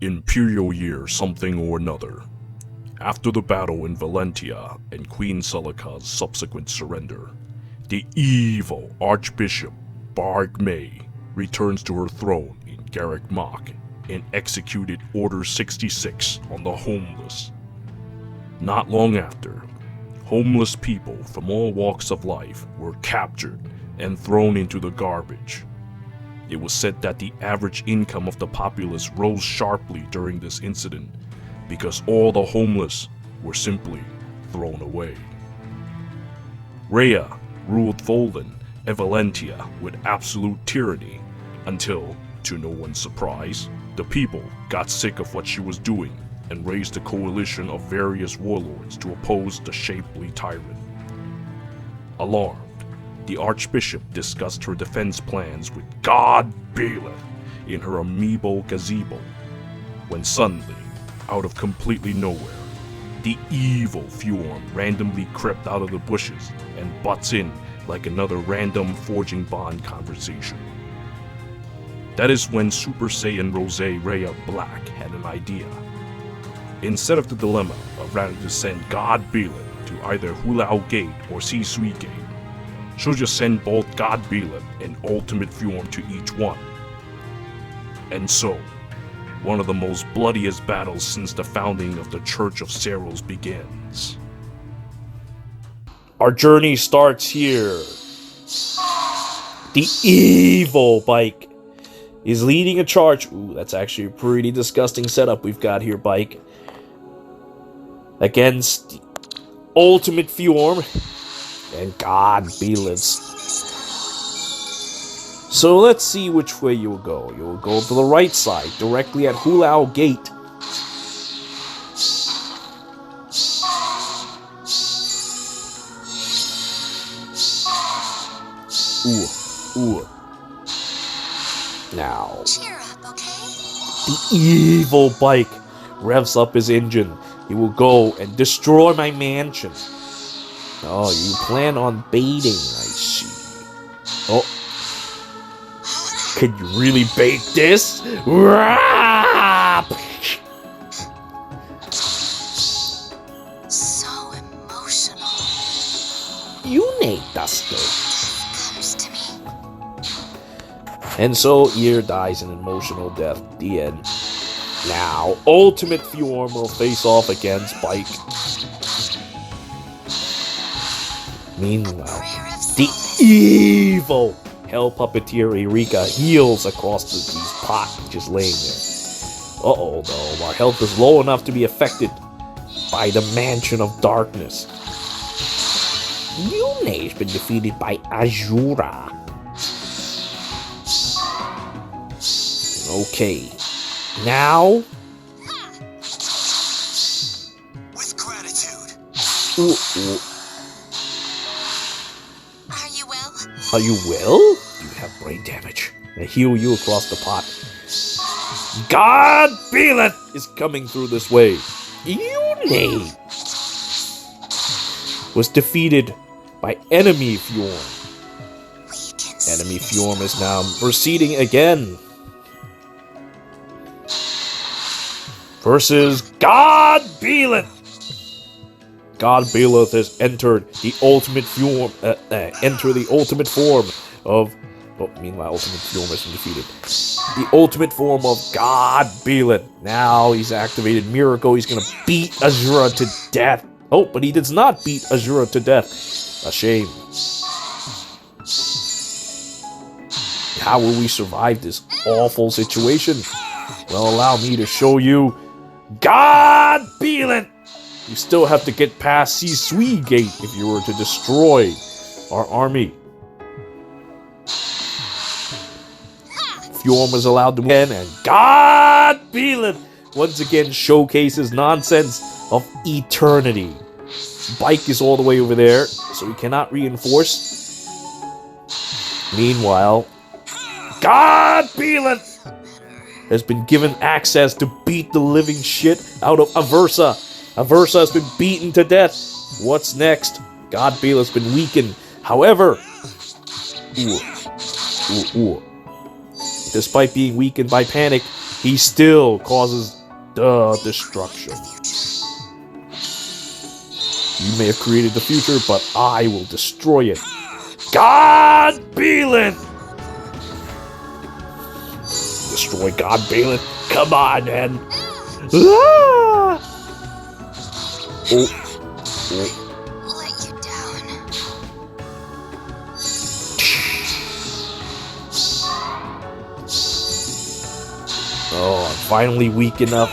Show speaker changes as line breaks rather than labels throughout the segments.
Imperial year something or another. After the battle in Valentia and Queen Celica's subsequent surrender, the evil Archbishop Barg May returns to her throne in Garrick Mach and executed Order 66 on the homeless. Not long after, homeless people from all walks of life were captured and thrown into the garbage. It was said that the average income of the populace rose sharply during this incident because all the homeless were simply thrown away. Rhea ruled Volan and Valentia with absolute tyranny until, to no one's surprise, the people got sick of what she was doing and raised a coalition of various warlords to oppose the shapely tyrant. Alarmed, the Archbishop discussed her defense plans with God Byleth in her amiibo gazebo, when suddenly, out of completely nowhere, the evil Fjorm randomly crept out of the bushes and butts in like another random forging bond conversation. That is when Super Saiyan Rose Rhea Black had an idea. Instead of the dilemma of rather to send God Byleth to either Hulao Gate or Sui Gate, she'll just send both God Byleth and Ultimate Fjorm to each one. And so, one of the most bloodiest battles since the founding of the Church of Seros begins. Our journey starts here. The evil Bike is leading a charge. Ooh, that's actually a pretty disgusting setup we've got here, Bike. Against the Ultimate Fjorm and God Byleths. So let's see which way you'll go. You'll go to the right side, directly at Hulao Gate. Ooh. Now,
cheer up, okay?
The evil Bike revs up his engine. He will go and destroy my mansion. Oh, you plan on baiting, I see. Oh. Can you really bait this?
So emotional.
You need Duster.
Comes to me.
And so Ear dies an emotional death. The end. Now, Ultimate Fjorm will face off against Bike. Meanwhile, the evil Hell Puppeteer Eureka heals across this pot just laying there. Uh-oh, though. Our health is low enough to be affected by the Mansion of Darkness. Yune has been defeated by Azura. Okay. Now...
With gratitude.
Ooh.
Are
you well? You have brain damage. I heal you across the pot. God Byleth is coming through this way. Yune was defeated by Enemy Fjorm. Enemy Fjorm is now proceeding again. Versus God Byleth. God Byleth has entered the ultimate form. Enter the ultimate form of. Oh, meanwhile, Ultimate Fjorm has been defeated. The ultimate form of God Byleth. Now he's activated Miracle. He's gonna beat Azura to death. Oh, but he does not beat Azura to death. A shame. How will we survive this awful situation? Well, allow me to show you. God Byleth! You still have to get past Sui Gate if you were to destroy our army. Fjorm was allowed to win, and God Byleth once again showcases nonsense of eternity. Bike is all the way over there, so he cannot reinforce. Meanwhile, God Byleth has been given access to beat the living shit out of Aversa. Aversa has been beaten to death. What's next? God Byleth's been weakened. However, despite being weakened by panic, he still causes the destruction. You may have created the future, but I will destroy it. God Byleth! Destroy God Byleth? Come on, man! Ah! Oh.
Let you down.
Oh, I'm finally weak enough.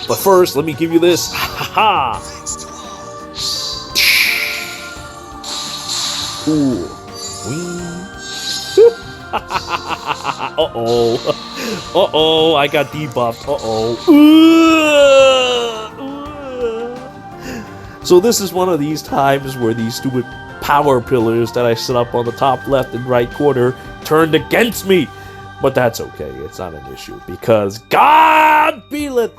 But first, let me give you this. Ha ha! Ooh. Uh-oh. Uh-oh, I got debuffed. Uh-oh. So this is one of these times where these stupid power pillars that I set up on the top left and right corner turned against me. But that's okay, it's not an issue, because God Byleth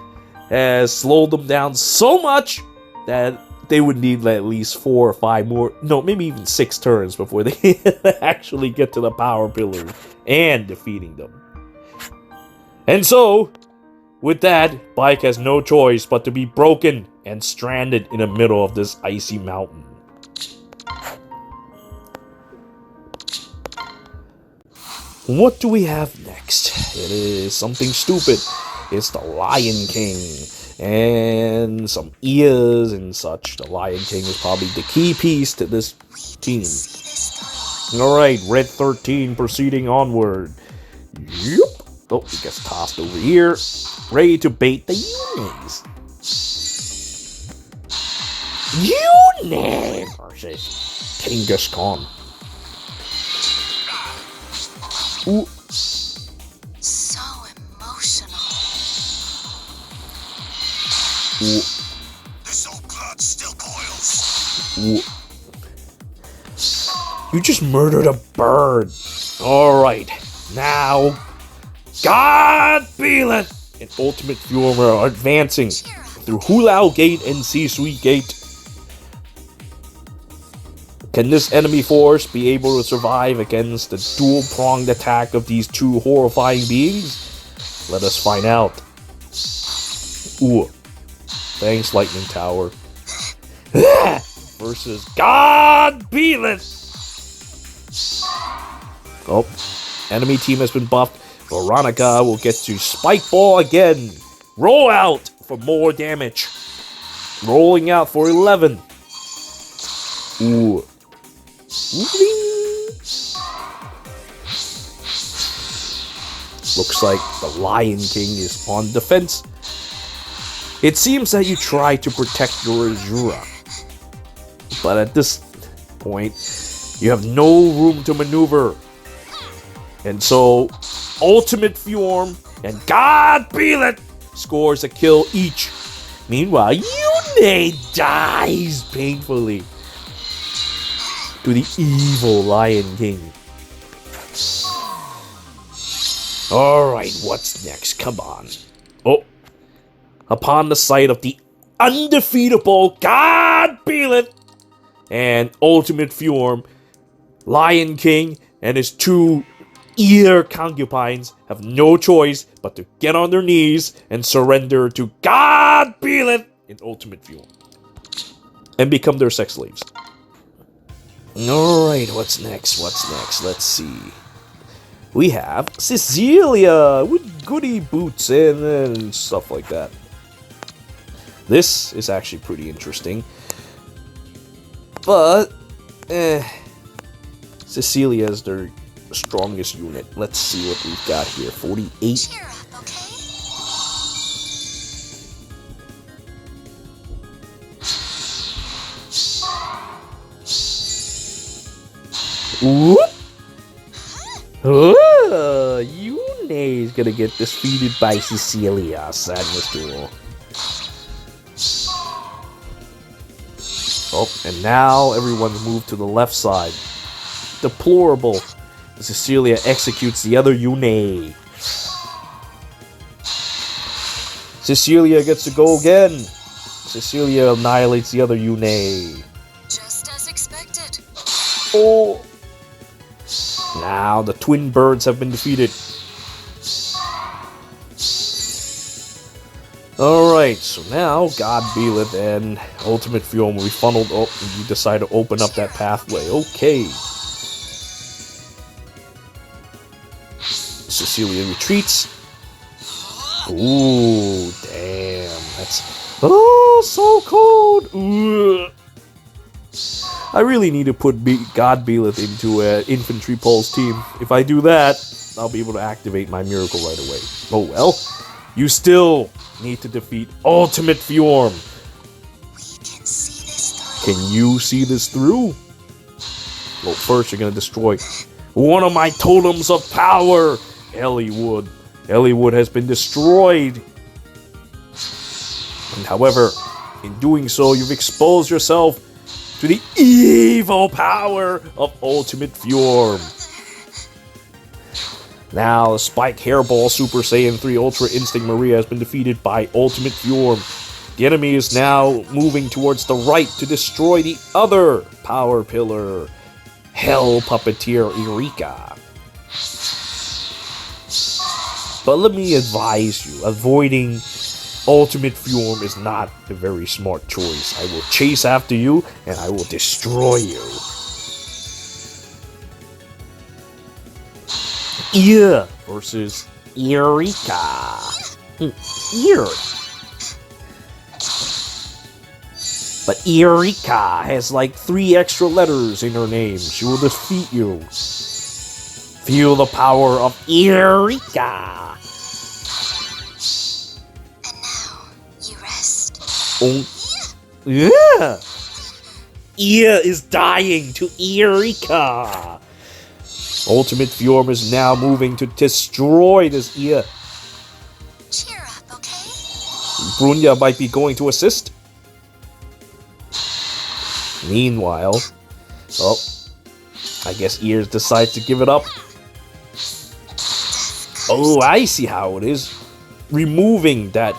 has slowed them down so much that they would need at least 4 or 5 more, no, maybe even 6 turns before they actually get to the power pillar and defeating them. And so, with that, Bike has no choice but to be broken and stranded in the middle of this icy mountain. What do we have next? It is something stupid. It's the Lion King. And some ears and such. The Lion King is probably the key piece to this team. Alright, Red 13 proceeding onward. Yep. Oh, he gets tossed over here. Ready to bait the Unis. Uni versus Genghis Khan. Ooh.
So emotional.
Ooh.
This old blood still boils.
Ooh. You just murdered a bird. Alright, now God Byleth and Ultimate Fjorm are advancing through Hulao Gate and C-Suite Gate. Can this enemy force be able to survive against the dual-pronged attack of these two horrifying beings? Let us find out. Ooh. Thanks, Lightning Tower. Versus God Byleth. Oh, enemy team has been buffed. Veronica will get to Spike Ball again. Roll out for more damage. Rolling out for 11. Ooh. Looks like the Lion King is on defense. It seems that you try to protect your Azura, but at this point, you have no room to maneuver. And so, Ultimate Fjorm and God Byleth scores a kill each. Meanwhile, Yune dies painfully to the evil Lion King. Alright, what's next? Come on. Oh. Upon the sight of the undefeatable God Byleth and Ultimate Fjorm, Lion King and his 2 ear concubines have no choice but to get on their knees and surrender to God Byleth and Ultimate Fjorm and become their sex slaves. Alright, what's next? Let's see. We have Cecilia with goody boots and stuff like that. This is actually pretty interesting. But, Cecilia is their strongest unit. Let's see what we've got here. 48.
Cheer up, okay?
Whoop! Oh, Yune is gonna get defeated by Cecilia. Sadness duel. Oh, and now everyone's moved to the left side. Deplorable. Cecilia executes the other Yune. Cecilia gets to go again. Cecilia annihilates the other Yune.
Just as expected.
Oh. Now the twin birds have been defeated. Alright, so now God Byleth and Ultimate Fjorm will be funneled up and you decide to open up that pathway. Okay. Cecilia retreats. Ooh, damn. That's... Oh, so cold! Ugh. I really need to put God Byleth into an infantry pulse team. If I do that, I'll be able to activate my miracle right away. Oh well. You still need to defeat Ultimate Fjorm.
We can see this through.
Can you see this through? Well, first you're gonna destroy one of my totems of power, Elliewood. Elliewood has been destroyed. And however, in doing so, you've exposed yourself to the evil power of Ultimate Fjorm. Now, the Spike Hairball Super Saiyan 3 Ultra Instinct Maria has been defeated by Ultimate Fjorm. The enemy is now moving towards the right to destroy the other power pillar, Hell Puppeteer Eureka. But let me advise you, avoiding Ultimate Fjorm is not a very smart choice. I will chase after you, and I will destroy you. Yeah, versus Eureka. But Eureka has like 3 extra letters in her name. She will defeat you. Feel the power of Eureka.
And now, you rest.
Oh, yeah. Ia is dying to Eureka. Ultimate Fjorm is now moving to destroy this Ia.
Cheer up, okay?
Brunya might be going to assist. Meanwhile, oh, I guess Ears decides to give it up. Oh, I see how it is. Removing that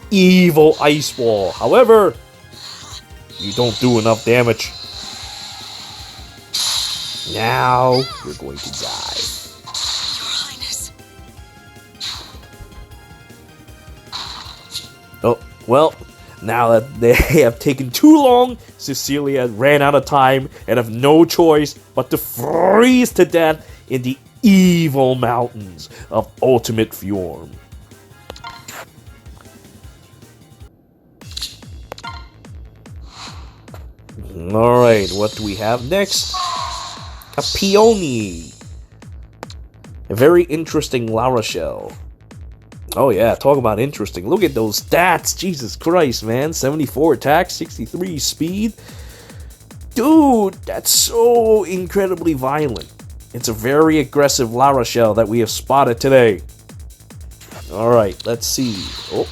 evil ice wall. However, you don't do enough damage. Now, you're going to die.
Your Highness.
Oh, well, now that they have taken too long, Cecilia ran out of time and have no choice but to freeze to death in the evil mountains of Ultimate Fjorm. Alright, what do we have next? A Peony. A very interesting La Rochelle. Oh yeah, talk about interesting. Look at those stats. Jesus Christ, man. 74 attack, 63 speed. Dude, that's so incredibly violent. It's a very aggressive La Rochelle that we have spotted today. Alright, let's see. Oh.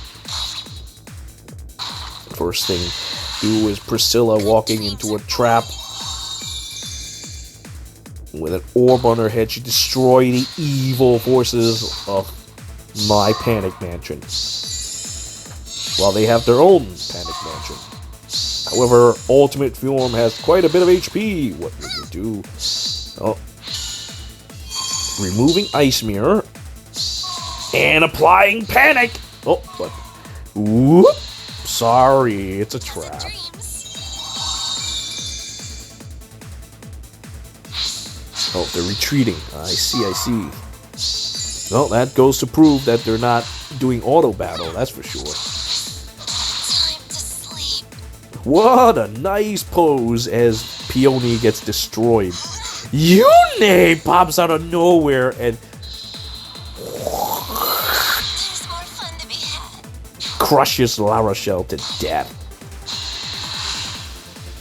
First thing do is Priscilla walking into a trap. With an orb on her head, she destroyed the evil forces of my Panic Mansion, while they have their own Panic Mansion. However, Ultimate Fjorm has quite a bit of HP. What will you do? Oh. Removing Ice Mirror. And applying Panic! Oh, but... Whoop! Sorry, it's a trap. Oh, they're retreating. I see. Well, that goes to prove that they're not doing auto battle, that's for sure.
Time to sleep.
What a nice pose as Peony gets destroyed. Yune pops out of nowhere and
There's more fun to be had.
crushes La Rochelle to death.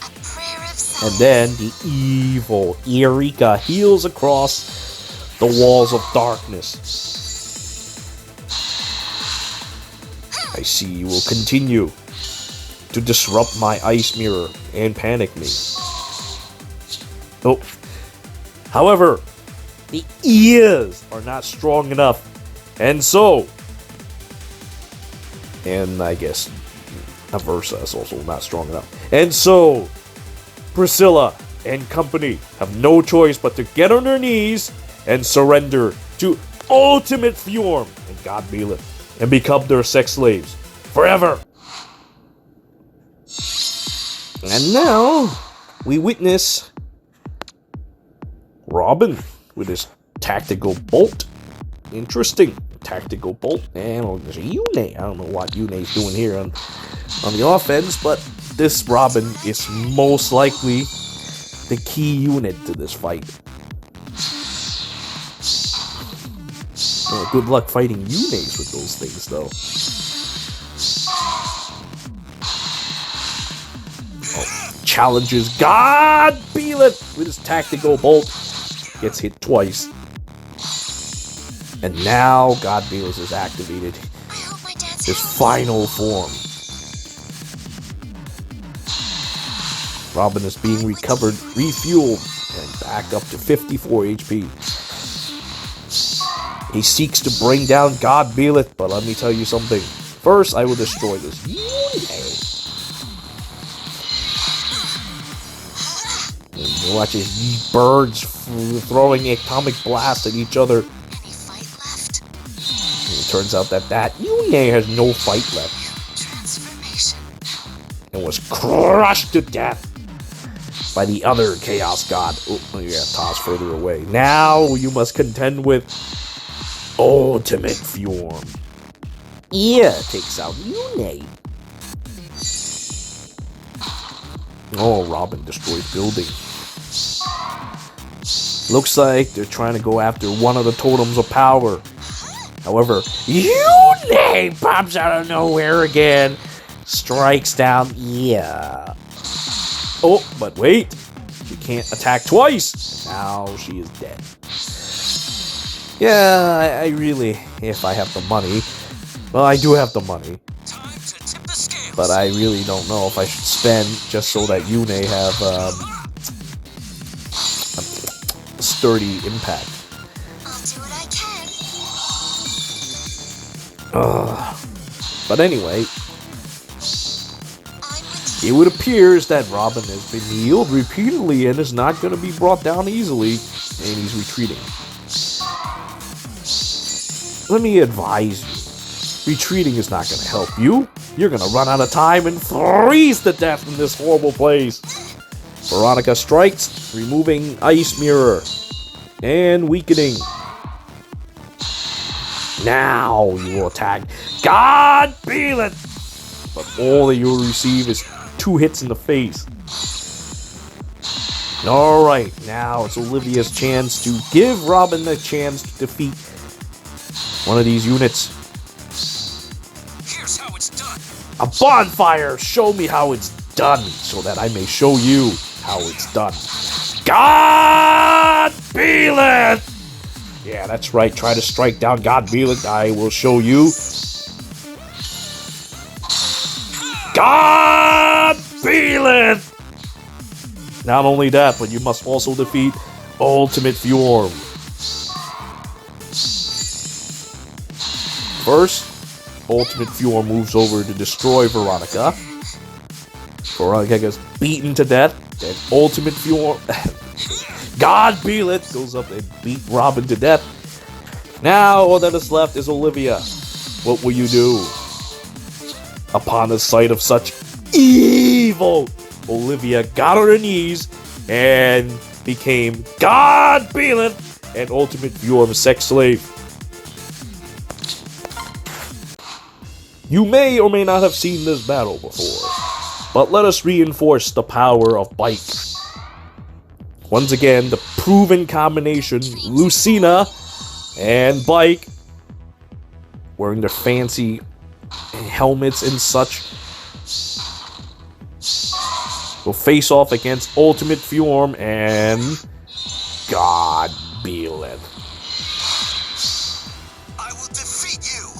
A prayer of
And
silence.
then the evil Eureka heals across the walls of darkness. I see you will continue to disrupt my ice mirror and panic me. Oh. However, the ears are not strong enough. And so, and I guess Aversa is also not strong enough. And so, Priscilla and company have no choice but to get on their knees and surrender to Ultimate Fjorm and God Byleth and become their sex slaves.
forever. And now we witness Robin with his tactical bolt. Interesting tactical bolt. And there's a Yune. I don't know what Yune's doing here on the offense, but this Robin is most likely the key unit to this fight. Good luck fighting Yunes with those things, though. Challenges God Byleth with his tactical bolt. Gets hit twice. And now God Byleth is activated.
I hope my dad's
His
home.
final form. Robin is being recovered, refueled, and back up to 54 HP. He seeks to bring down God Byleth, but let me tell you something. First, I will destroy this. You watch these birds throwing atomic blasts at each other.
Any fight left?
And it turns out that Yune has no fight left
Transformation.
and was crushed to death by the other Chaos God. Oh, yeah, toss further away. Now you must contend with Ultimate Fjorm. Yeah, takes out Yune. Oh, Robin destroys building. Looks like they're trying to go after one of the totems of power. However, Yune pops out of nowhere again. Strikes down. Yeah. Oh, but wait. She can't attack twice. Now she is dead. Yeah, I really, if I have the money. Well, I do have the money.
Time to tip the scales.
But I really don't know if I should spend just so that Yune have a sturdy impact.
I'll do what I can.
But anyway,
I'm with
it would appears that Robin has been healed repeatedly and is not going to be brought down easily, and he's retreating. Let me advise you, retreating is not going to help you. You're going to run out of time and freeze to death in this horrible place. Veronica strikes, removing Ice Mirror and weakening. Now you will attack God Byleth, but all that you will receive is 2 hits in the face. Alright, now it's Olivia's chance to give Robin the chance to defeat one of these units.
Here's how it's done.
A bonfire! Show me how it's done, so that I may show you how it's done. God Byleth! Yeah, that's right. Try to strike down God Byleth. I will show you. God Byleth! Not only that, but you must also defeat Ultimate Fjorm. First, Ultimate Fjorm moves over to destroy Veronica. Veronica gets beaten to death. Then Ultimate Fjorm... God Byleth goes up and beat Robin to death. Now all that is left is Olivia. What will you do? Upon the sight of such evil, Olivia got on her knees and became God Byleth and Ultimate Fjorm's sex slave. You may or may not have seen this battle before, but let us reinforce the power of Bike. Once again, the proven combination, Lucina and Bike, wearing their fancy helmets and such, will face off against Ultimate Fjorm and God Byleth.
I will defeat you.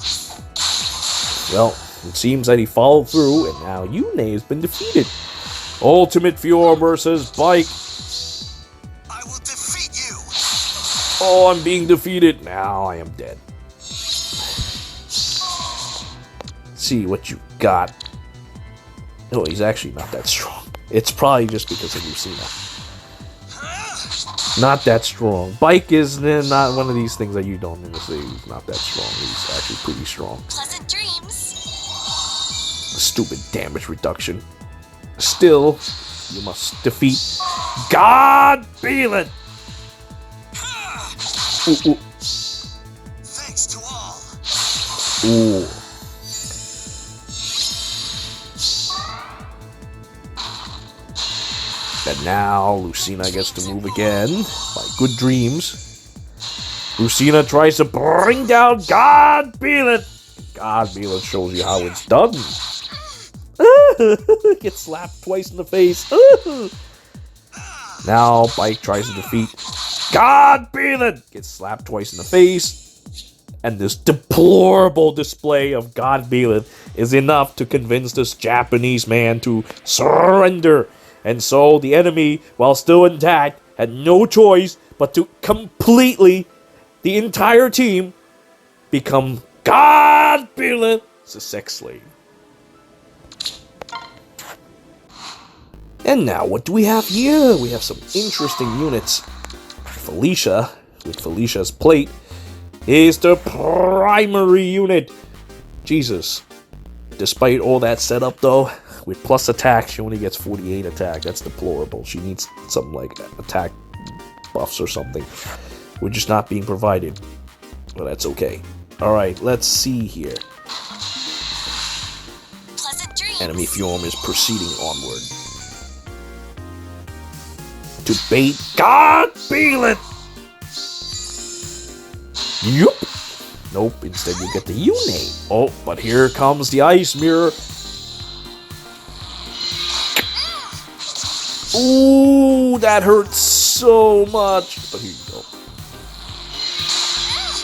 Well, it seems that he followed through, and now Yune has been defeated. Ultimate Fjorm versus Bike.
I will defeat you.
Oh, I'm being defeated. Now I am dead. See what you got. Oh, he's actually not that strong. It's probably just because of Lucina. Not that strong. Bike is not one of these things that you don't want to say he's not that strong. He's actually pretty strong.
pleasant dreams.
Stupid damage reduction. Still, you must defeat God Byleth! Ooh, ooh.
Thanks to all.
Ooh. And now Lucina gets to move again by good dreams. Lucina tries to bring down God Byleth. God Byleth shows you how it's done. Gets slapped twice in the face. Now Bike tries to defeat God Byleth. Gets slapped twice in the face. And this deplorable display of God Byleth is enough to convince this Japanese man to surrender. And so the enemy, while still intact, had no choice but to completely, the entire team, become God Byleth's sex slave. And now, what do we have here? We have some interesting units. Felicia, with Felicia's plate, is the primary unit. Jesus. Despite all that setup, though, with plus attack, she only gets 48 attack. That's deplorable. She needs some, like, attack buffs or something. We're just not being provided. Well, that's okay. Alright, let's see here.
Pleasant dreams.
Enemy Fjorm is proceeding onward to bait God Byleth! Yup! Nope, instead you get the unite. Oh, but here comes the ice mirror. Ooh, that hurts so much. But here you go.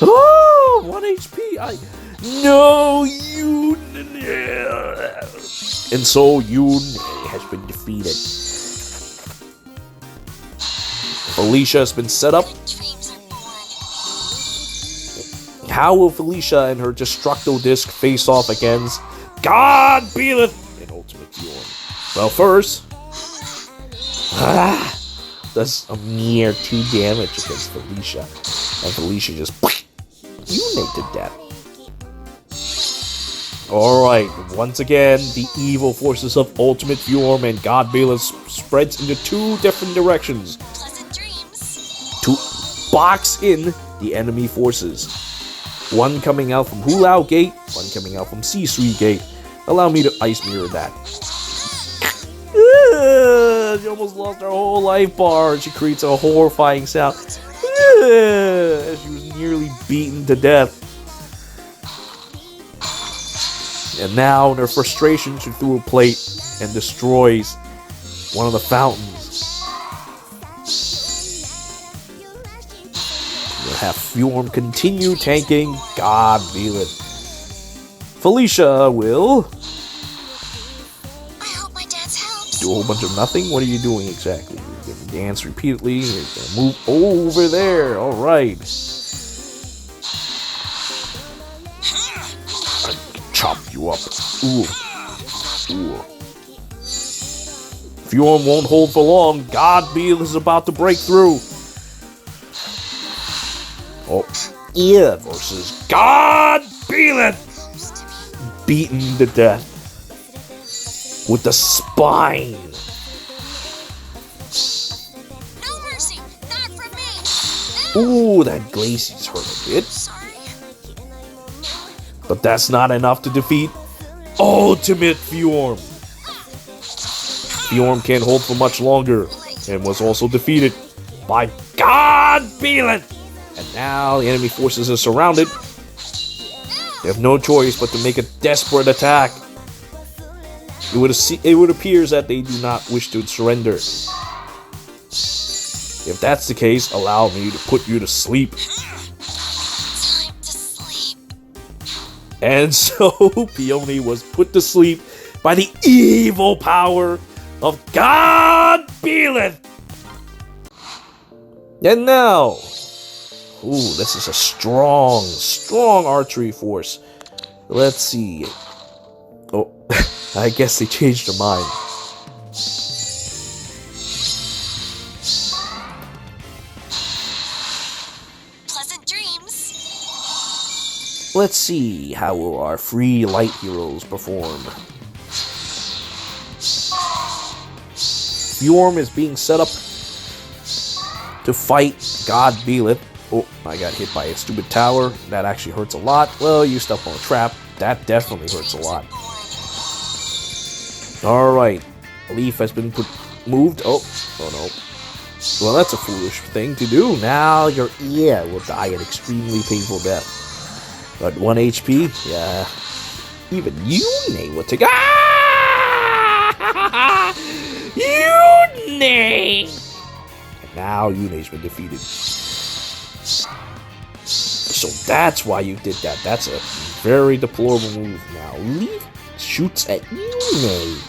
Oh, 1 HP. No, you. And so Yune has been defeated. Felicia has been set up.
Dreams are born.
How will Felicia and her Destructo Disc face off against God Byleth in Ultimate Fjorm? Well, first, does a mere 2 damage against Felicia, and Felicia just unite to death. Alright, once again, the evil forces of Ultimate Fjorm and God Byleth spreads into 2 different directions
Pleasant dreams.
to box in the enemy forces. One coming out from Hulao Gate, one coming out from C-Sui Gate. Allow me to ice mirror that. She almost lost her whole life bar, and she creates a horrifying sound as she was nearly beaten to death. And now, in her frustration, she threw a plate and destroys one of the fountains. We'll have Fjorm continue tanking God Byleth. Felicia will
I hope my dance helps.
do a whole bunch of nothing. What are you doing exactly? You're going to dance repeatedly. You're going to move over there. All right. Chop you up. Ooh. Ooh. Fjorm won't hold for long. God Byleth is about to break through. Oh, yeah, versus God Byleth. Beaten to death with the spine.
No mercy. Not from me.
Ooh, that Glacie's hurt a bit.
Sorry.
But that's not enough to defeat Ultimate Fjorm. Fjorm can't hold for much longer and was also defeated by God Byleth. And now the enemy forces are surrounded. They have no choice but to make a desperate attack. It would appear that they do not wish to surrender. If that's the case, allow me to put you to sleep.
Time to sleep.
And so Peony was put to sleep by the evil power of God Byleth. And now, ooh, this is a strong archery force. Let's see. Oh, I guess they changed their mind.
Pleasant dreams.
Let's see how will our free light heroes perform. Fjorm is being set up to fight God Byleth. Oh, I got hit by a stupid tower. That actually hurts a lot. Well, you stepped on a trap. That definitely hurts a lot. Alright. Leaf has been moved. Oh no. Well, that's a foolish thing to do. Now your ear will die an extremely painful death. But 1 HP? Yeah. Even Yune will take. Ah! Yune! And now Yune's been defeated. So that's why you did that. That's a very deplorable move. Now Leaf shoots at Yune.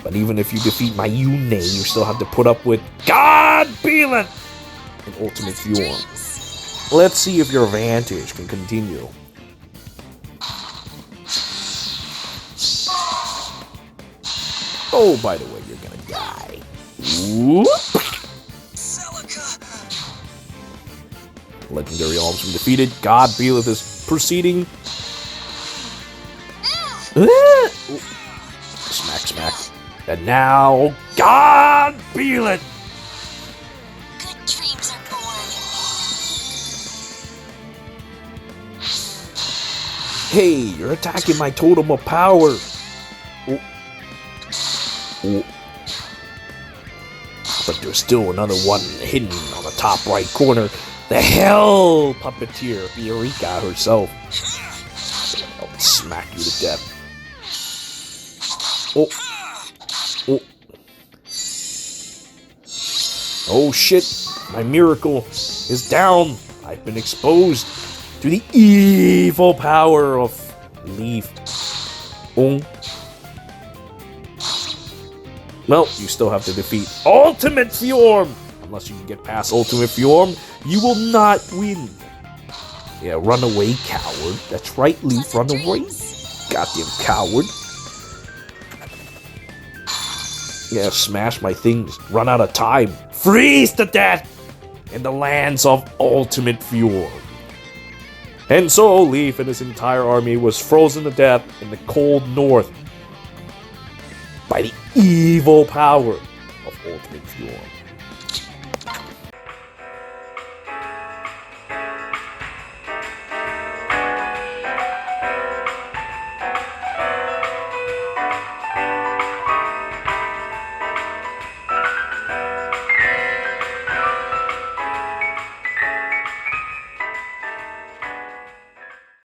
But even if you defeat my Yune, you still have to put up with God Byleth and Ultimate Fjorm. Let's see if your advantage can continue. Oh, by the way, you're gonna die. Whoop. Legendary Alms been defeated. God Byleth is proceeding. Smack, smack. And now, God Byleth!
Good dreams are born.
Hey, you're attacking my totem of power. Oh. Oh. But there's still another one hidden on the top right corner. The Hell Puppeteer, Eureka herself. I'll smack you to death. Oh. Oh. Oh shit, my miracle is down. I've been exposed to the evil power of Leaf. Oh. Well, you still have to defeat Ultimate Fjorm. Unless you can get past Ultimate Fjorm, you will not win. Yeah, run away, coward. That's right, Leaf, run away. Goddamn coward. Yeah, smash my things. Run out of time. Freeze to death in the lands of Ultimate Fjorm. And so, Leaf and his entire army was frozen to death in the cold north by the evil power of Ultimate Fjorm.